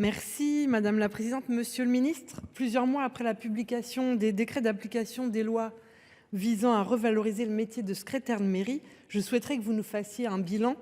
Merci Madame la Présidente, Monsieur le Ministre. Plusieurs mois après la publication des décrets d'application des lois visant à revaloriser le métier de secrétaire de mairie, je souhaiterais que vous nous fassiez un bilan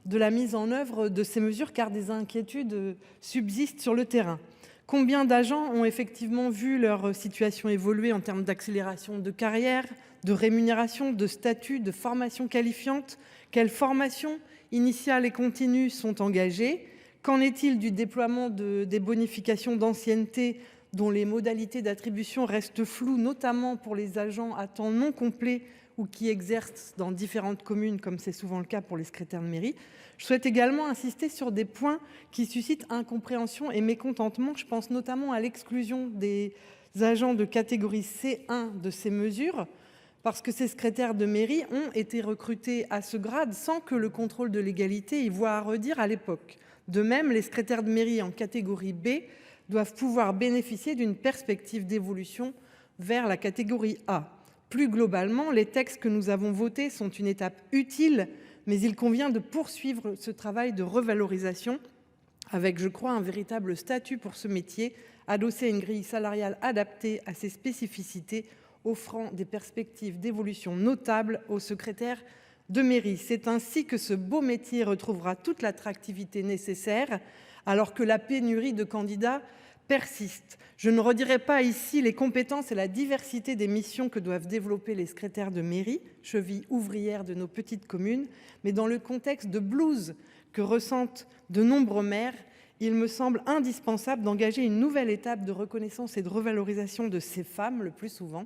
de la mise en œuvre de ces mesures car des inquiétudes subsistent sur le terrain. Combien d'agents ont effectivement vu leur situation évoluer en termes d'accélération de carrière, de rémunération, de statut, de formation qualifiante? Quelles formations initiales et continues sont engagées? Qu'en est-il du déploiement des bonifications d'ancienneté dont les modalités d'attribution restent floues, notamment pour les agents à temps non complet ou qui exercent dans différentes communes, comme c'est souvent le cas pour les secrétaires de mairie? Je souhaite également insister sur des points qui suscitent incompréhension et mécontentement. Je pense notamment à l'exclusion des agents de catégorie C1 de ces mesures, parce que ces secrétaires de mairie ont été recrutés à ce grade sans que le contrôle de légalité y voie à redire à l'époque. De même, les secrétaires de mairie en catégorie B doivent pouvoir bénéficier d'une perspective d'évolution vers la catégorie A. Plus globalement, les textes que nous avons votés sont une étape utile, mais il convient de poursuivre ce travail de revalorisation avec, je crois, un véritable statut pour ce métier, adossé à une grille salariale adaptée à ses spécificités, offrant des perspectives d'évolution notables aux secrétaires de mairie. C'est ainsi que ce beau métier retrouvera toute l'attractivité nécessaire alors que la pénurie de candidats persiste. Je ne redirai pas ici les compétences et la diversité des missions que doivent développer les secrétaires de mairie, cheville ouvrière de nos petites communes, mais dans le contexte de blues que ressentent de nombreux maires, il me semble indispensable d'engager une nouvelle étape de reconnaissance et de revalorisation de ces femmes, le plus souvent,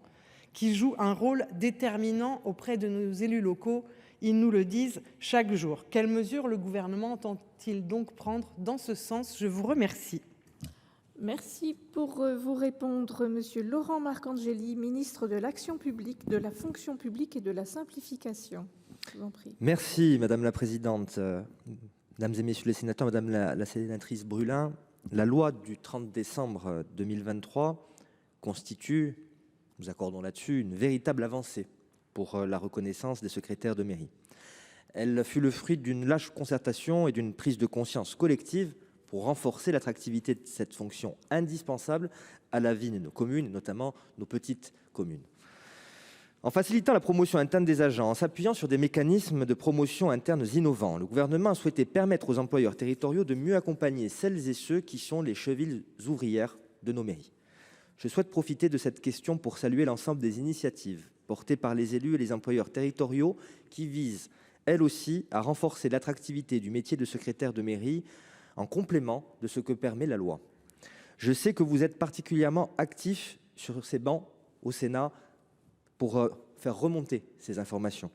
qui jouent un rôle déterminant auprès de nos élus locaux. Ils nous le disent chaque jour. Quelles mesures le gouvernement entend-il donc prendre dans ce sens? Je vous remercie. Merci. Pour vous répondre, Monsieur Laurent Marcangeli, ministre de l'Action publique, de la fonction publique et de la simplification. Je vous en prie. Merci Madame la Présidente. Mesdames et Messieurs les sénateurs, Madame la sénatrice Brulin, la loi du 30 décembre 2023 constitue, nous accordons là-dessus, une véritable avancée pour la reconnaissance des secrétaires de mairie. Elle fut le fruit d'une large concertation et d'une prise de conscience collective pour renforcer l'attractivité de cette fonction indispensable à la vie de nos communes, notamment nos petites communes. En facilitant la promotion interne des agents, en s'appuyant sur des mécanismes de promotion internes innovants, le gouvernement a souhaité permettre aux employeurs territoriaux de mieux accompagner celles et ceux qui sont les chevilles ouvrières de nos mairies. Je souhaite profiter de cette question pour saluer l'ensemble des initiatives portées par les élus et les employeurs territoriaux qui visent, elles aussi, à renforcer l'attractivité du métier de secrétaire de mairie en complément de ce que permet la loi. Je sais que vous êtes particulièrement actifs sur ces bancs au Sénat pour faire remonter ces informations.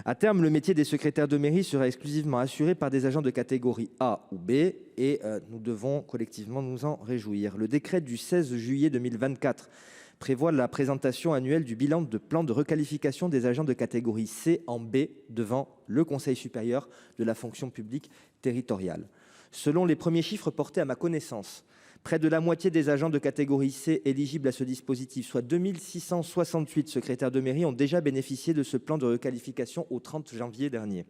À terme, le métier des secrétaires de mairie sera exclusivement assuré par des agents de catégorie A ou B et nous devons collectivement nous en réjouir. Le décret du 16 juillet 2024 prévoit la présentation annuelle du bilan de plan de requalification des agents de catégorie C en B devant le Conseil supérieur de la fonction publique territoriale. Selon les premiers chiffres portés à ma connaissance, près de la moitié des agents de catégorie C éligibles à ce dispositif, soit 2668 secrétaires de mairie, ont déjà bénéficié de ce plan de requalification au 30 janvier dernier.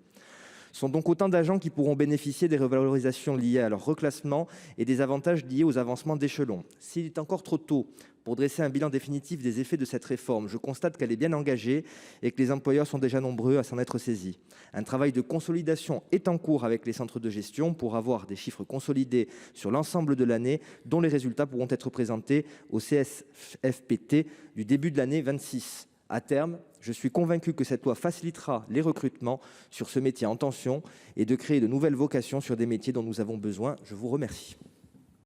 Ce sont donc autant d'agents qui pourront bénéficier des revalorisations liées à leur reclassement et des avantages liés aux avancements d'échelon. S'il est encore trop tôt pour dresser un bilan définitif des effets de cette réforme, je constate qu'elle est bien engagée et que les employeurs sont déjà nombreux à s'en être saisis. Un travail de consolidation est en cours avec les centres de gestion pour avoir des chiffres consolidés sur l'ensemble de l'année, dont les résultats pourront être présentés au CSFPT du début de l'année 26. À terme, je suis convaincu que cette loi facilitera les recrutements sur ce métier en tension et de créer de nouvelles vocations sur des métiers dont nous avons besoin. Je vous remercie.